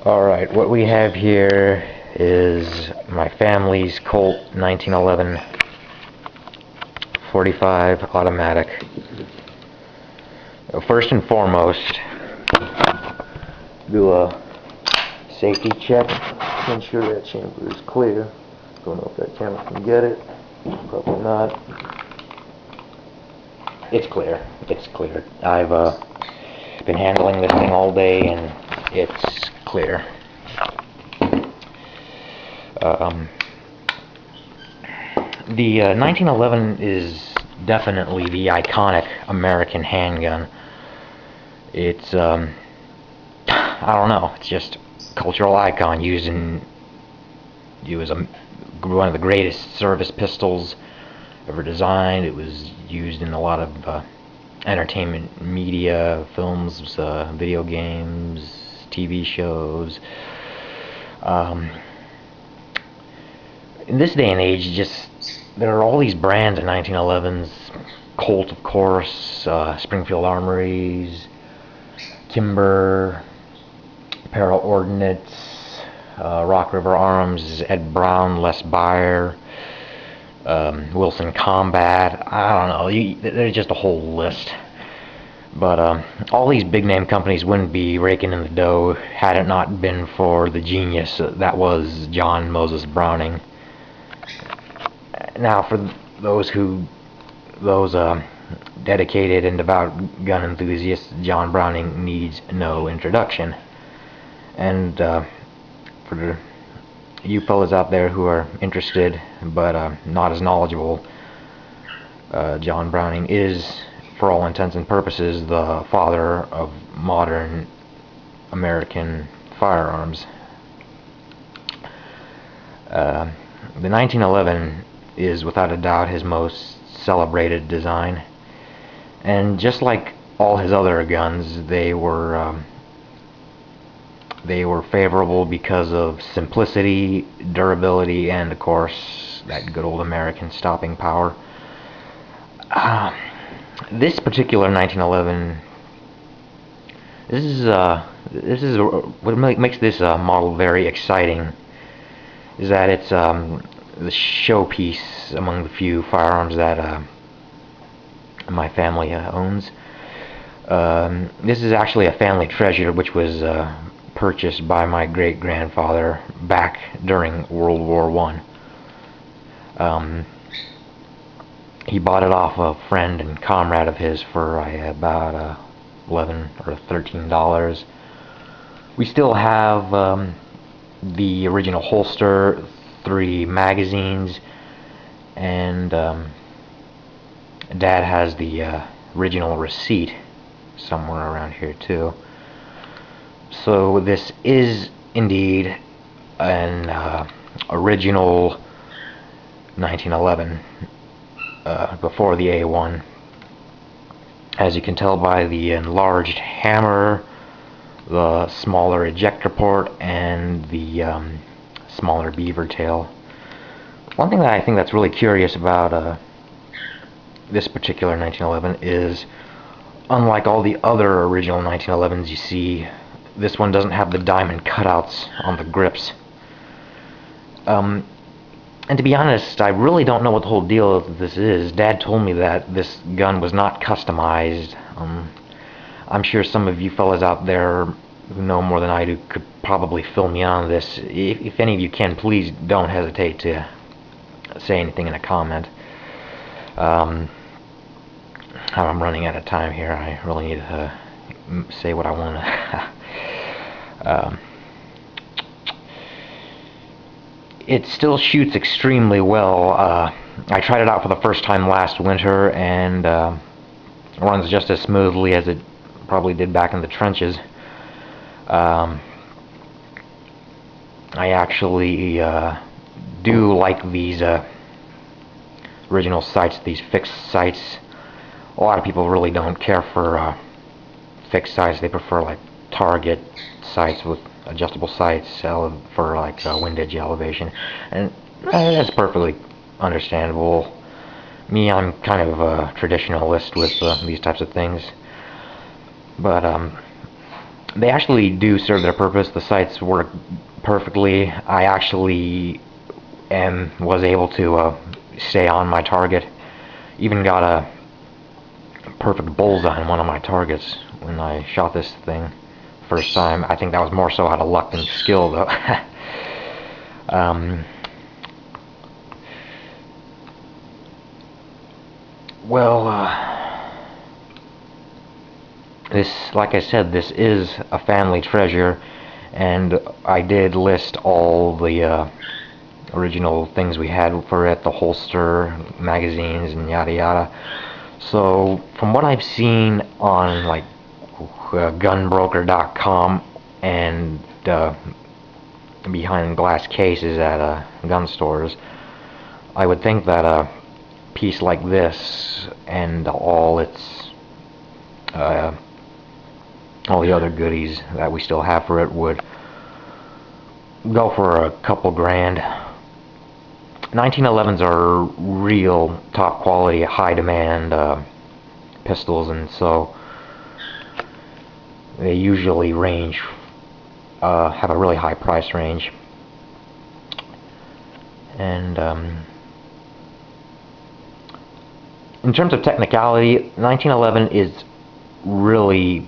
Alright, what we have here is my family's Colt 1911 .45 automatic. First and foremost, do a safety check to ensure that chamber is clear. Don't know if that camera can get it. Probably not. It's clear. It's clear. I've been handling this thing all day and it's clear. The 1911 is definitely the iconic American handgun. It's I don't know, it's just a cultural icon used in one of the greatest service pistols ever designed. It was used in a lot of entertainment media, films, video games, TV shows. In this day and age, there are all these brands of 1911s. Colt, of course, Springfield Armories, Timber, Apparel Ordnance, Rock River Arms, Ed Brown, Les Baer, Wilson Combat. I don't know. There's just a whole list. But all these big name companies wouldn't be raking in the dough had it not been for the genius that was John Moses Browning. Now, for those dedicated and devout gun enthusiasts, John Browning needs no introduction. And for you fellas out there who are interested but not as knowledgeable, John Browning is, for all intents and purposes, the father of modern American firearms. The 1911 is without a doubt his most celebrated design, and just like all his other guns, they were favorable because of simplicity, durability, and of course that good old American stopping power. This particular 1911, this is what makes this model very exciting, is that it's the showpiece among the few firearms that my family owns. This is actually a family treasure, which was purchased by my great-grandfather back during World War I. He bought it off a friend and comrade of his for about $11 or $13. We still have the original holster, 3 magazines, and Dad has the original receipt somewhere around here too. So this is indeed an original 1911 before the A1. As you can tell by the enlarged hammer, the smaller ejector port, and the smaller beaver tail. One thing that I think that's really curious about this particular 1911 is, unlike all the other original 1911s you see, this one doesn't have the diamond cutouts on the grips. And to be honest, I really don't know what the whole deal of this is. Dad told me that this gun was not customized. I'm sure some of you fellas out there who know more than I do could probably fill me in on this. If any of you can, please don't hesitate to say anything in a comment. I'm running out of time here. I really need to say what I want to. It still shoots extremely well. I tried it out for the first time last winter, and runs just as smoothly as it probably did back in the trenches. I actually do like these original sights, these fixed sights. A lot of people really don't care for fixed sights. They prefer like target sights with adjustable sights for like windage elevation, and that's perfectly understandable. Me, I'm kind of a traditionalist with these types of things, but they actually do serve their purpose. The sights work perfectly. I actually was able to stay on my target. Even got a perfect bullseye on one of my targets when I shot this thing first time. I think that was more so out of luck than skill, though. Well, this, like I said, this is a family treasure, and I did list all the original things we had for it, the holster, magazines, and yada yada. So, from what I've seen on like gunbroker.com and behind glass cases at gun stores, I would think that a piece like this and all its all the other goodies that we still have for it would go for a couple grand. 1911s are real top quality, high demand pistols, and so they usually range, have a really high price range. And in terms of technicality, 1911 is really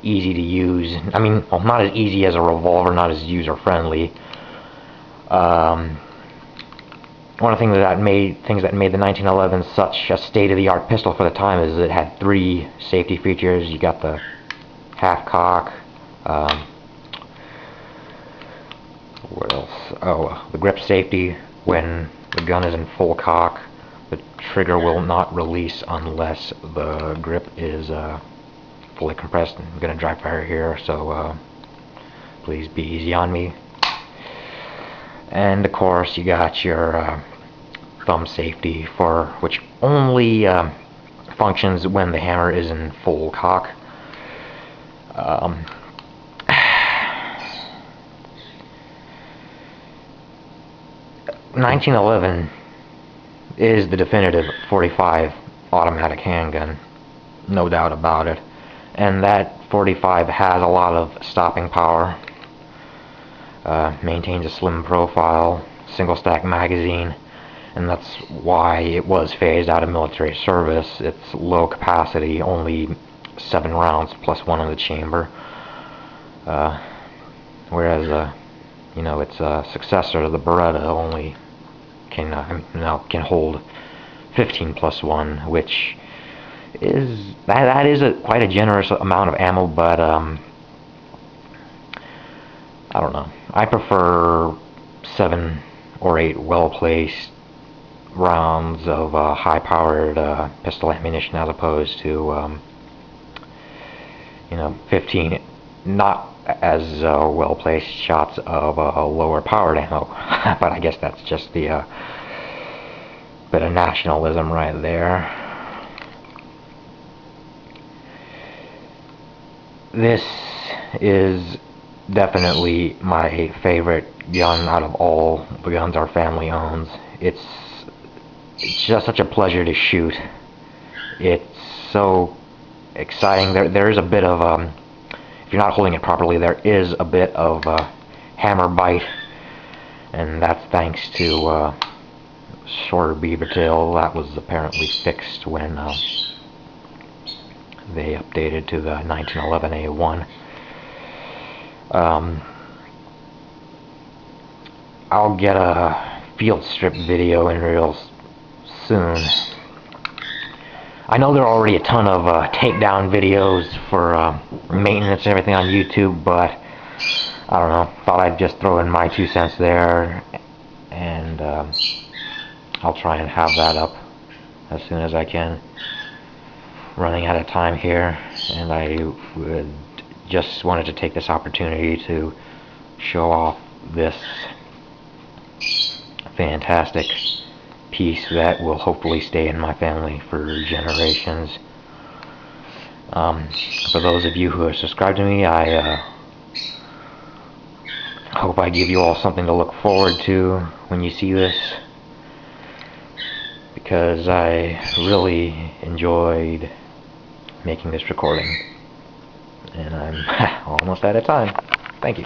easy to use. I mean, well, not as easy as a revolver, not as user-friendly. One of the things that made the 1911 such a state-of-the-art pistol for the time is it had 3 safety features. You got the half cock. What else? Oh, the grip safety. When the gun is in full cock, the trigger will not release unless the grip is fully compressed. I'm gonna dry fire here, so please be easy on me. And of course, you got your thumb safety, for which only functions when the hammer is in full cock. 1911 is the definitive .45 automatic handgun, no doubt about it. And that .45 has a lot of stopping power, maintains a slim profile, single stack magazine, and that's why it was phased out of military service. It's low capacity, only 7 rounds plus 1 in the chamber, whereas you know, its successor, the Beretta, only can hold 15 plus 1, which is that is quite a generous amount of ammo, but I don't know. I prefer 7 or 8 well-placed rounds of high-powered pistol ammunition as opposed to you know, 15 not as well-placed shots of lower-powered ammo. But I guess that's just the bit of nationalism right there. This is definitely my favorite gun out of all the guns our family owns. It's just such a pleasure to shoot. It's so exciting. There is a bit of if you're not holding it properly, there is a bit of hammer bite, and that's thanks to shorter beaver tail that was apparently fixed when they updated to the 1911A1. I'll get a field strip video in real soon. I know there are already a ton of takedown videos for maintenance and everything on YouTube, but I don't know, thought I'd just throw in my 2 cents there, and I'll try and have that up as soon as I can. Running out of time here, and I would just wanted to take this opportunity to show off this fantastic piece that will hopefully stay in my family for generations. For those of you who are subscribed to me, I hope I give you all something to look forward to when you see this, because I really enjoyed making this recording. And I'm almost out of time. Thank you.